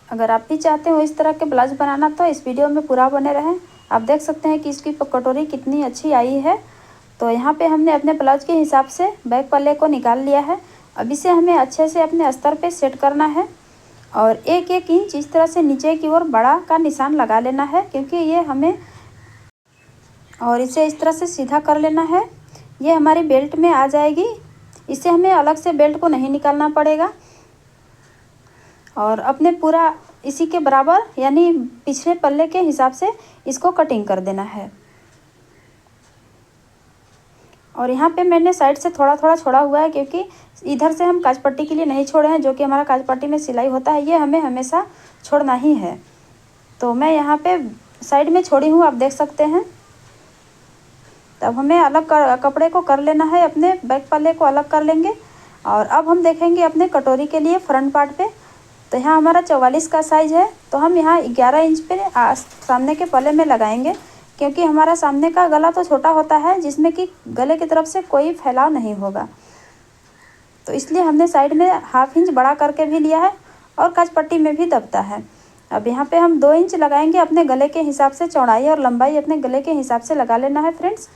अगर आप भी चाहते हो इस तरह के ब्लाउज बनाना तो इस वीडियो में पूरा बने रहें। आप देख सकते हैं कि इसकी कटोरी कितनी अच्छी आई है। तो यहाँ पे हमने अपने ब्लाउज के हिसाब से बैक पल्ले को निकाल लिया है। अब इसे हमें अच्छे से अपने अस्तर पे सेट करना है और 1-1 इंच इस तरह से नीचे की ओर बड़ा का निशान लगा लेना है, क्योंकि ये हमें, और इसे इस तरह से सीधा कर लेना है। ये हमारी बेल्ट में आ जाएगी। इसे हमें अलग से बेल्ट को नहीं निकालना पड़ेगा और अपने पूरा इसी के बराबर यानी पिछले पल्ले के हिसाब से इसको कटिंग कर देना है। और यहाँ पे मैंने साइड से थोड़ा थोड़ा छोड़ा हुआ है, क्योंकि इधर से हम काज पट्टी के लिए नहीं छोड़े हैं, जो कि हमारा काज पट्टी में सिलाई होता है, ये हमें हमेशा छोड़ना ही है। तो मैं यहाँ पे साइड में छोड़ी हूँ, आप देख सकते हैं। तब हमें अलग कपड़े को कर लेना है, अपने बैक पल्ले को अलग कर लेंगे। और अब हम देखेंगे अपने कटोरी के लिए फ्रंट पार्ट पे। तो यहाँ हमारा 44 का साइज़ है, तो हम यहाँ 11 इंच पे सामने के पल्ले में लगाएंगे, क्योंकि हमारा सामने का गला तो छोटा होता है, जिसमें कि गले की तरफ से कोई फैलाव नहीं होगा। तो इसलिए हमने साइड में 1/2 इंच बड़ा करके भी लिया है और काज पट्टी में भी दबता है। अब यहाँ पे हम 2 इंच लगाएंगे अपने गले के हिसाब से। चौड़ाई और लंबाई अपने गले के हिसाब से लगा लेना है फ्रेंड्स।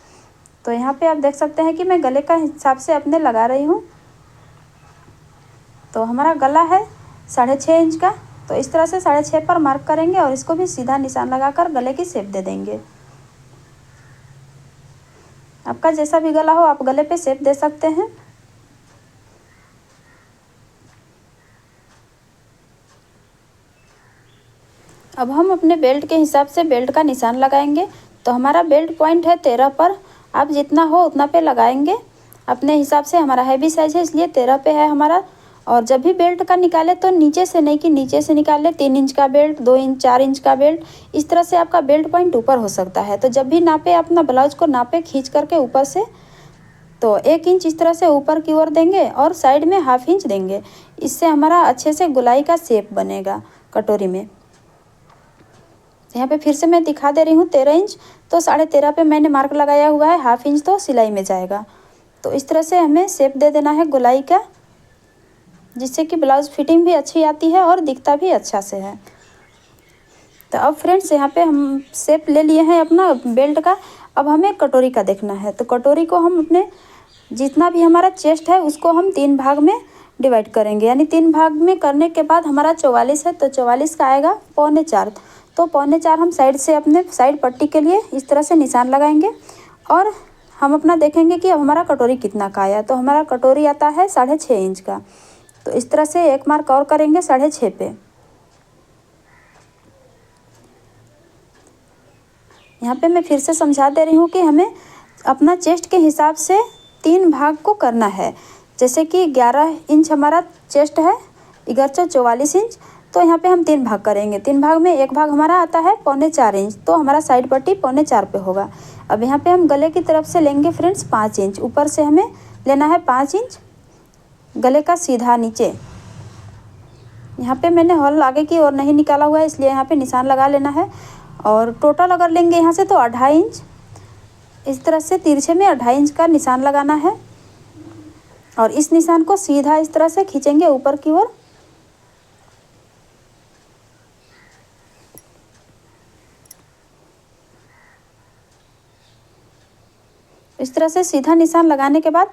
तो यहाँ पे आप देख सकते हैं कि मैं गले का हिसाब से अपने लगा रही हूँ। तो हमारा गला है 6.5 इंच का, तो इस तरह से 6.5 पर मार्क करेंगे और इसको भी सीधा निशान लगाकर गले की शेप दे देंगे। आपका जैसा भी गला हो आप गले पे शेप दे सकते हैं। अब हम अपने बेल्ट के हिसाब से बेल्ट का निशान लगाएंगे। तो हमारा बेल्ट पॉइंट है 13 पर, आप जितना हो उतना पे लगाएंगे अपने हिसाब से। हमारा हैवी साइज है इसलिए 13 पे है हमारा। और जब भी बेल्ट का निकाले तो नीचे से नहीं कि नीचे से निकाले। 3 इंच का बेल्ट, 2 इंच, 4 इंच का बेल्ट, इस तरह से आपका बेल्ट पॉइंट ऊपर हो सकता है। तो जब भी नापे अपना ब्लाउज को नापे खींच करके ऊपर से, तो 1 इंच इस तरह से ऊपर की ओर देंगे और साइड में 1/2 इंच देंगे। इससे हमारा अच्छे से गोलाई का शेप बनेगा कटोरी में। यहाँ पे फिर से मैं दिखा दे रही हूँ 13 इंच, तो 13.5 पे मैंने मार्क लगाया हुआ है। 1/2 इंच तो सिलाई में जाएगा। तो इस तरह से हमें शेप दे देना है गोलाई का, जिससे कि ब्लाउज फिटिंग भी अच्छी आती है और दिखता भी अच्छा से है। तो अब फ्रेंड्स यहाँ पे हम शेप ले लिए हैं अपना बेल्ट का। अब हमें कटोरी का देखना है। तो कटोरी को हम अपने जितना भी हमारा चेस्ट है उसको हम 3 भाग में डिवाइड करेंगे, यानी 3 भाग में करने के बाद हमारा 44 है, तो 44 का आएगा 3.25। तो 3.25 हम साइड से अपने साइड पट्टी के लिए इस तरह से निशान लगाएंगे और हम अपना देखेंगे कि अब हमारा कटोरी कितना का आया। तो हमारा कटोरी आता है 6.5 इंच का। तो इस तरह से एक मार्क और करेंगे 6.5 पे। यहाँ पे मैं फिर से समझा दे रही हूँ कि हमें अपना चेस्ट के हिसाब से 3 भाग को करना है। जैसे कि 11 इंच हमारा चेस्ट है, 44 इंच, तो यहाँ पे हम 3 भाग करेंगे। 3 भाग में एक भाग हमारा आता है 3.25 इंच, तो हमारा साइड पट्टी 3.25 पे होगा। अब यहाँ पे हम गले की तरफ से लेंगे फ्रेंड्स 5 इंच। ऊपर से हमें लेना है 5 इंच गले का सीधा नीचे। यहाँ पे मैंने हॉल आगे की ओर नहीं निकाला हुआ है, इसलिए यहाँ पे निशान लगा लेना है। और टोटल अगर लेंगे यहाँ से तो 2.5 इंच, इस तरह से तिरछे में 2.5 इंच का निशान लगाना है। और इस निशान को सीधा इस तरह से खींचेंगे ऊपर की ओर। इस तरह से सीधा निशान लगाने के बाद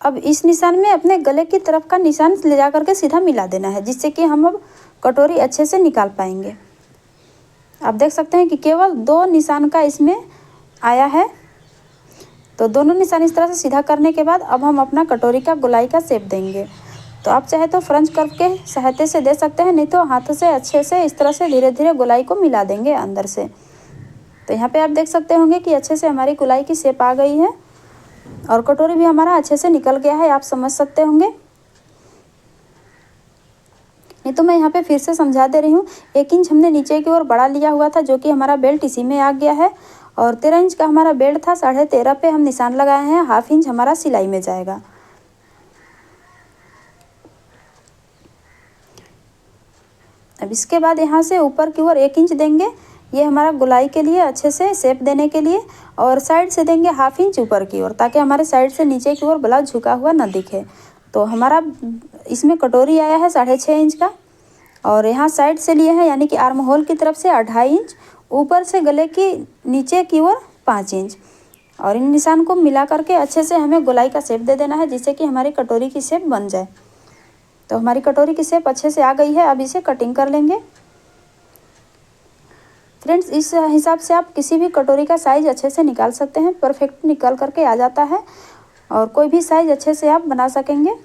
अब इस निशान में अपने गले की तरफ का निशान ले जा करके सीधा मिला देना है, जिससे कि हम अब कटोरी अच्छे से निकाल पाएंगे। आप देख सकते हैं कि केवल 2 निशान का इसमें आया है। तो दोनों निशान इस तरह से सीधा करने के बाद अब हम अपना कटोरी का गोलाई का शेप देंगे। तो आप चाहे तो फ्रेंच कर्व के सहायता से दे सकते हैं, नहीं तो हाथों से अच्छे से इस तरह से धीरे धीरे गोलाई को मिला देंगे अंदर से। तो यहाँ पे आप देख सकते होंगे कि अच्छे से हमारी गोलाई की शेप आ गई है और कटोरी भी हमारा अच्छे से निकल गया है, आप समझ सकते होंगे। नहीं तो मैं यहाँ पे फिर से समझा दे रही हूँ। 1 इंच हमने नीचे की ओर बड़ा लिया हुआ था, जो कि हमारा बेल्ट इसी में आ गया है। और 13 इंच का हमारा बेल्ट था, 13.5 पे हम निशान लगाए हैं। 1/2 इंच हमारा सिलाई में जाएगा। अब इसके बाद यहाँ से ऊपर की ओर 1 इंच देंगे, ये हमारा गोलाई के लिए अच्छे से शेप देने के लिए। और साइड से देंगे 1/2 इंच ऊपर की ओर, ताकि हमारे साइड से नीचे की ओर ब्लाउज झुका हुआ ना दिखे। तो हमारा इसमें कटोरी आया है 6.5 इंच का। और यहाँ साइड से लिए हैं यानी कि आर्म होल की तरफ से 2.5 इंच, ऊपर से गले की नीचे की ओर 5 इंच। और इन निशान को मिला करके अच्छे से हमें गोलाई का शेप दे देना है, जिससे कि हमारी कटोरी की शेप बन जाए। तो हमारी कटोरी की शेप अच्छे से आ गई है, अब इसे कटिंग कर लेंगे। फ्रेंड्स, इस हिसाब से आप किसी भी कटोरी का साइज़ अच्छे से निकाल सकते हैं, परफेक्ट निकल करके आ जाता है और कोई भी साइज़ अच्छे से आप बना सकेंगे।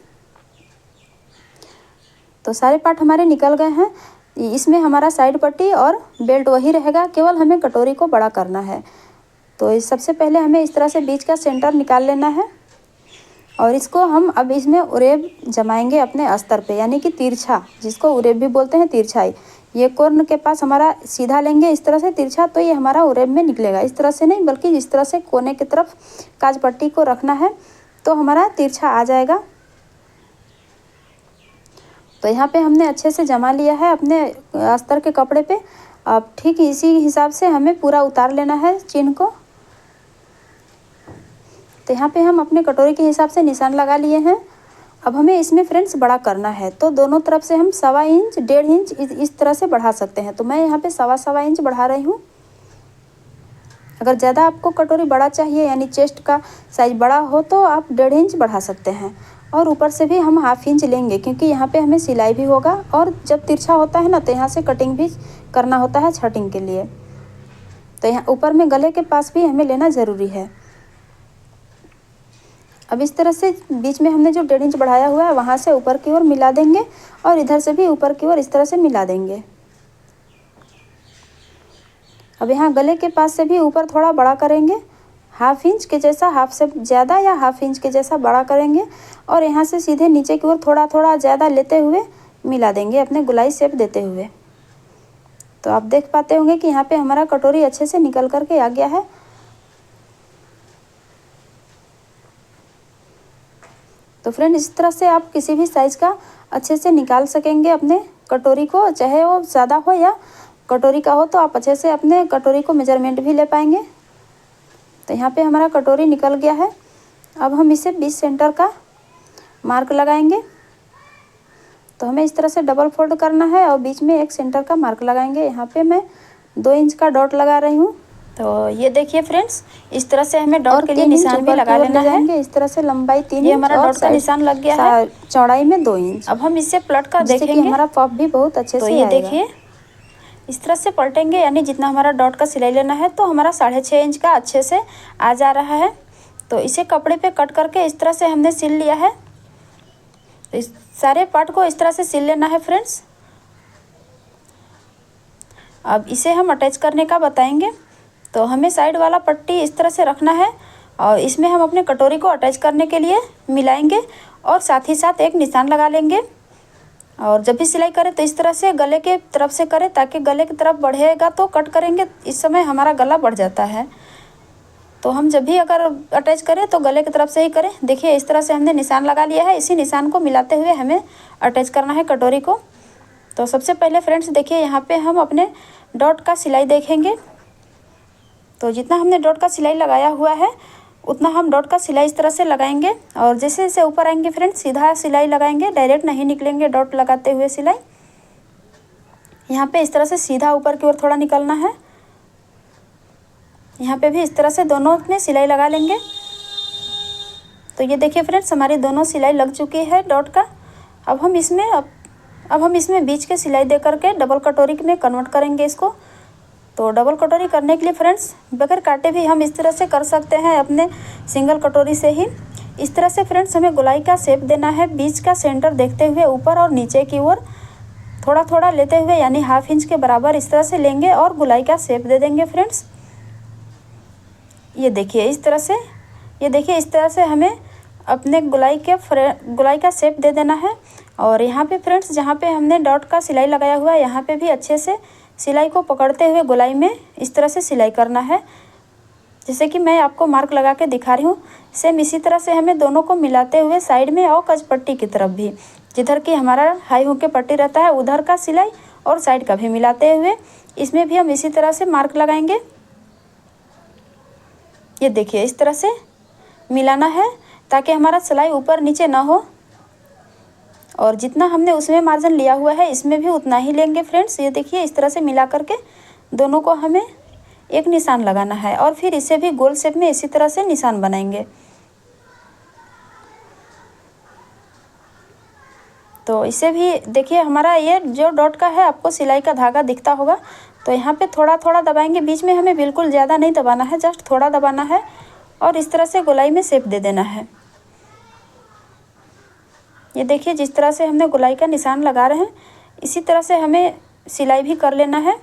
तो सारे पार्ट हमारे निकल गए हैं। इसमें हमारा साइड पट्टी और बेल्ट वही रहेगा, केवल हमें कटोरी को बड़ा करना है। तो सबसे पहले हमें इस तरह से बीच का सेंटर निकाल लेना है और इसको हम अब इसमें उरेब जमाएंगे अपने अस्तर पे, यानी कि तिरछा, जिसको उरेब भी बोलते हैं, तिरछाई। ये कोर्न के पास हमारा सीधा लेंगे इस तरह से तिरछा, तो ये हमारा उरेब में निकलेगा। इस तरह से नहीं, बल्कि इस तरह से कोने की तरफ काज पट्टी को रखना है, तो हमारा तिरछा आ जाएगा। तो यहाँ पे हमने अच्छे से जमा लिया है अपने अस्तर के कपड़े पे। अब ठीक इसी हिसाब से हमें पूरा उतार लेना है चिन्ह को। तो यहाँ पे हम अपने कटोरी के हिसाब से निशान लगा लिए हैं। अब हमें इसमें फ्रेंड्स बड़ा करना है, तो दोनों तरफ से हम 1.25 इंच 1.5 इंच इस तरह से बढ़ा सकते हैं। तो मैं यहाँ पे 1.25 इंच बढ़ा रही हूँ। अगर ज़्यादा आपको कटोरी बड़ा चाहिए, यानी चेस्ट का साइज बड़ा हो, तो आप 1.5 इंच बढ़ा सकते हैं। और ऊपर से भी हम 1/2 इंच लेंगे, क्योंकि यहाँ पे हमें सिलाई भी होगा और जब तिरछा होता है ना, तो यहाँ से कटिंग भी करना होता है छटिंग के लिए। तो यहाँ ऊपर में गले के पास भी हमें लेना ज़रूरी है। अब इस तरह से बीच में हमने जो 1.5 इंच बढ़ाया हुआ है, वहाँ से ऊपर की ओर मिला देंगे और इधर से भी ऊपर की ओर इस तरह से मिला देंगे। अब यहाँ गले के पास से भी ऊपर थोड़ा बड़ा करेंगे, 1/2 इंच के जैसा, 1/2 से ज़्यादा या 1/2 इंच के जैसा बड़ा करेंगे और यहाँ से सीधे नीचे की ओर थोड़ा थोड़ा ज़्यादा लेते हुए मिला देंगे, अपने गोलाई शेप देते हुए। तो आप देख पाते होंगे कि यहाँ पे हमारा कटोरी अच्छे से निकल करके आ गया है। तो फ्रेंड, इस तरह से आप किसी भी साइज़ का अच्छे से निकाल सकेंगे अपने कटोरी को, चाहे वो ज़्यादा हो या कटोरी का हो, तो आप अच्छे से अपने कटोरी को मेजरमेंट भी ले पाएंगे। तो यहाँ पे हमारा कटोरी निकल गया है। अब हम इसे 20 सेंटर का मार्क लगाएंगे। तो हमें इस तरह से डबल फोल्ड करना है और बीच में 1 सेंटर का मार्क लगाएंगे। यहाँ पे मैं 2 इंच का डॉट लगा रही हूँ। तो ये देखिए फ्रेंड्स, इस तरह से हमें डॉट के लिए निशान भी लगा लेना है। इस तरह से लंबाई 3 इंच, ये हमारा डॉट का निशान लग गया है। चौड़ाई में 2 इंच। अब हम इससे पलट कर देखेंगे, हमारा पफ भी बहुत अच्छे से आएगा। तो ये देखिए, इस तरह से पलटेंगे, यानी जितना हमारा डॉट का सिलाई लेना है, तो हमारा 6.5 इंच का अच्छे से आ जा रहा है। तो इसे कपड़े पे कट करके इस तरह से हमने सिल लिया है। तो इस सारे पार्ट को इस तरह से सिल लेना है फ्रेंड्स। अब इसे हम अटैच करने का बताएंगे। तो हमें साइड वाला पट्टी इस तरह से रखना है और इसमें हम अपने कटोरी को अटैच करने के लिए मिलाएंगे और साथ ही साथ एक निशान लगा लेंगे। और जब भी सिलाई करें तो इस तरह से गले के तरफ से करें, ताकि गले की तरफ बढ़ेगा तो कट करेंगे, इस समय हमारा गला बढ़ जाता है। तो हम जब भी अगर अटैच करें तो गले की तरफ से ही करें। देखिए, इस तरह से हमने निशान लगा लिया है। इसी निशान को मिलाते हुए हमें अटैच करना है कटोरी को। तो सबसे पहले फ्रेंड्स देखिए, यहाँ पे हम अपने डॉट का सिलाई देखेंगे। तो जितना हमने डॉट का सिलाई लगाया हुआ है, उतना हम डॉट का सिलाई इस तरह से लगाएंगे और जैसे जैसे ऊपर आएंगे फ्रेंड्स, सीधा सिलाई लगाएंगे, डायरेक्ट नहीं निकलेंगे डॉट लगाते हुए सिलाई। यहाँ पे इस तरह से सीधा ऊपर की ओर थोड़ा निकलना है। यहाँ पे भी इस तरह से दोनों में सिलाई लगा लेंगे। तो ये देखिए फ्रेंड्स, हमारी दोनों सिलाई लग चुकी है डॉट का। अब हम इसमें बीच के सिलाई दे करके डबल कटोरी में कन्वर्ट करेंगे इसको। तो डबल कटोरी करने के लिए फ्रेंड्स, बगैर काटे भी हम इस तरह से कर सकते हैं अपने सिंगल कटोरी से ही। इस तरह से फ्रेंड्स हमें गोलाई का शेप देना है, बीच का सेंटर देखते हुए ऊपर और नीचे की ओर थोड़ा थोड़ा लेते हुए, यानी 1/2 इंच के बराबर इस तरह से लेंगे और गोलाई का शेप दे देंगे फ्रेंड्स। ये देखिए इस तरह से, ये देखिए इस तरह से हमें अपने गोलाई का शेप दे देना है। और यहाँ पे फ्रेंड्स, जहाँ पे हमने डॉट का सिलाई लगाया हुआ है, यहाँ पे भी अच्छे से सिलाई को पकड़ते हुए गोलाई में इस तरह से सिलाई करना है, जैसे कि मैं आपको मार्क लगा के दिखा रही हूँ। सेम इसी तरह से हमें दोनों को मिलाते हुए साइड में और कज पट्टी की तरफ भी, जिधर की हमारा हाई हुक के पट्टी रहता है, उधर का सिलाई और साइड का भी मिलाते हुए इसमें भी हम इसी तरह से मार्क लगाएंगे। ये देखिए इस तरह से मिलाना है, ताकि हमारा सिलाई ऊपर नीचे ना हो और जितना हमने उसमें मार्जिन लिया हुआ है इसमें भी उतना ही लेंगे फ्रेंड्स। ये देखिए इस तरह से मिला करके दोनों को हमें एक निशान लगाना है और फिर इसे भी गोल शेप में इसी तरह से निशान बनाएंगे। तो इसे भी देखिए हमारा ये जो डॉट का है आपको सिलाई का धागा दिखता होगा, तो यहाँ पे थोड़ा थोड़ा दबाएंगे, बीच में हमें बिल्कुल ज़्यादा नहीं दबाना है, जस्ट थोड़ा दबाना है और इस तरह से गोलाई में शेप दे देना है। ये देखिए जिस तरह से हमने गोलाई का निशान लगा रहे हैं इसी तरह से हमें सिलाई भी कर लेना है।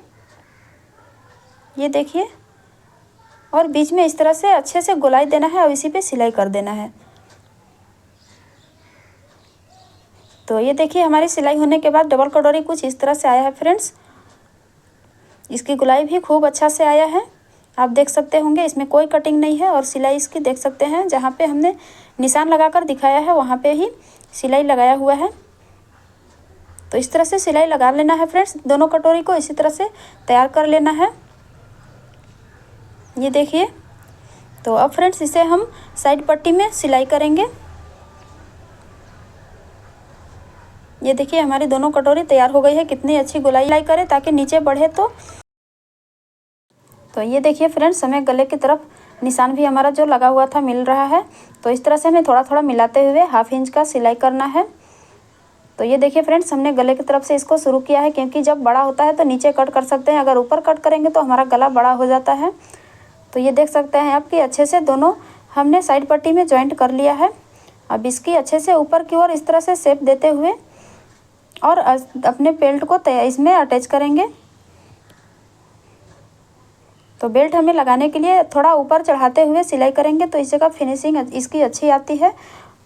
ये देखिए और बीच में इस तरह से अच्छे से गोलाई देना है और इसी पे सिलाई कर देना है। तो ये देखिए हमारी सिलाई होने के बाद डबल कटोरी कुछ इस तरह से आया है फ्रेंड्स। इसकी गोलाई भी खूब अच्छा से आया है, आप देख सकते होंगे इसमें कोई कटिंग नहीं है। और सिलाई इसकी देख सकते हैं जहाँ पे हमने निशान लगाकर दिखाया है वहाँ पे ही सिलाई लगाया हुआ है। तो इस तरह से सिलाई लगा लेना है फ्रेंड्स, दोनों कटोरी को इसी तरह से तैयार कर लेना है। ये देखिए तो अब फ्रेंड्स इसे हम साइड पट्टी में सिलाई करेंगे। ये देखिए हमारी दोनों कटोरी तैयार हो गई है, कितनी अच्छी गोलाई करें ताकि नीचे बढ़े। तो ये देखिए फ्रेंड्स हमें गले की तरफ निशान भी हमारा जो लगा हुआ था मिल रहा है। तो इस तरह से हमें थोड़ा थोड़ा मिलाते हुए 1/2 इंच का सिलाई करना है। तो ये देखिए फ्रेंड्स हमने गले की तरफ से इसको शुरू किया है, क्योंकि जब बड़ा होता है तो नीचे कट कर सकते हैं, अगर ऊपर कट करेंगे तो हमारा गला बड़ा हो जाता है। तो ये देख सकते हैं आप कि अच्छे से दोनों हमने साइड पट्टी में जॉइंट कर लिया है। अब इसकी अच्छे से ऊपर की ओर इस तरह से शेप देते हुए और अपने बेल्ट को इसमें अटैच करेंगे। तो बेल्ट हमें लगाने के लिए थोड़ा ऊपर चढ़ाते हुए सिलाई करेंगे, तो इस जगह फिनिशिंग इसकी अच्छी आती है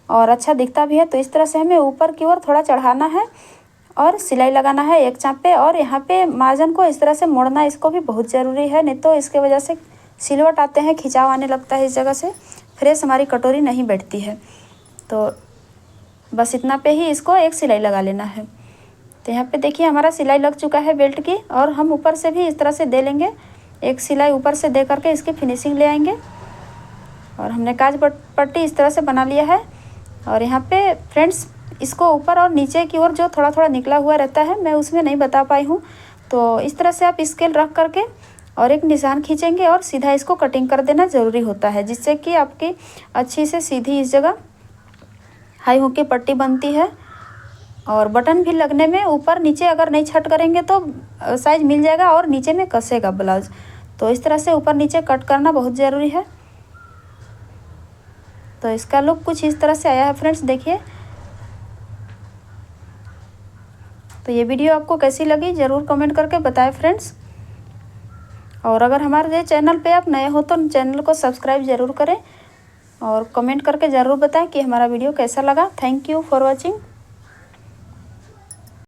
और अच्छा दिखता भी है। तो इस तरह से हमें ऊपर की ओर थोड़ा चढ़ाना है और सिलाई लगाना है एक चाप पे। और यहाँ पे मार्जिन को इस तरह से मोड़ना इसको भी बहुत ज़रूरी है, नहीं तो इसके वजह से सिलवट आते हैं, खिंचाव आने लगता है, इस जगह से फ्रेश हमारी कटोरी नहीं बैठती है। तो बस इतना पे ही इसको एक सिलाई लगा लेना है। तो यहाँ पे देखिए हमारा सिलाई लग चुका है बेल्ट की, और हम ऊपर से भी इस तरह से दे लेंगे, एक सिलाई ऊपर से दे करके इसकी फिनिशिंग ले आएंगे। और हमने काज पट्टी इस तरह से बना लिया है। और यहाँ पे फ्रेंड्स इसको ऊपर और नीचे की ओर जो थोड़ा थोड़ा निकला हुआ रहता है मैं उसमें नहीं बता पाई हूँ, तो इस तरह से आप स्केल रख करके और एक निशान खींचेंगे और सीधा इसको कटिंग कर देना ज़रूरी होता है, जिससे कि आपकी अच्छी से सीधी इस जगह हाई हुक की पट्टी बनती है। और बटन भी लगने में ऊपर नीचे अगर नहीं छट करेंगे तो साइज मिल जाएगा और नीचे में कसेगा ब्लाउज। तो इस तरह से ऊपर नीचे कट करना बहुत ज़रूरी है। तो इसका लुक कुछ इस तरह से आया है फ्रेंड्स, देखिए। तो ये वीडियो आपको कैसी लगी ज़रूर कमेंट करके बताएं फ्रेंड्स। और अगर हमारे चैनल पे आप नए हो तो चैनल को सब्सक्राइब ज़रूर करें और कमेंट करके ज़रूर बताएं कि हमारा वीडियो कैसा लगा। Thank you for watching.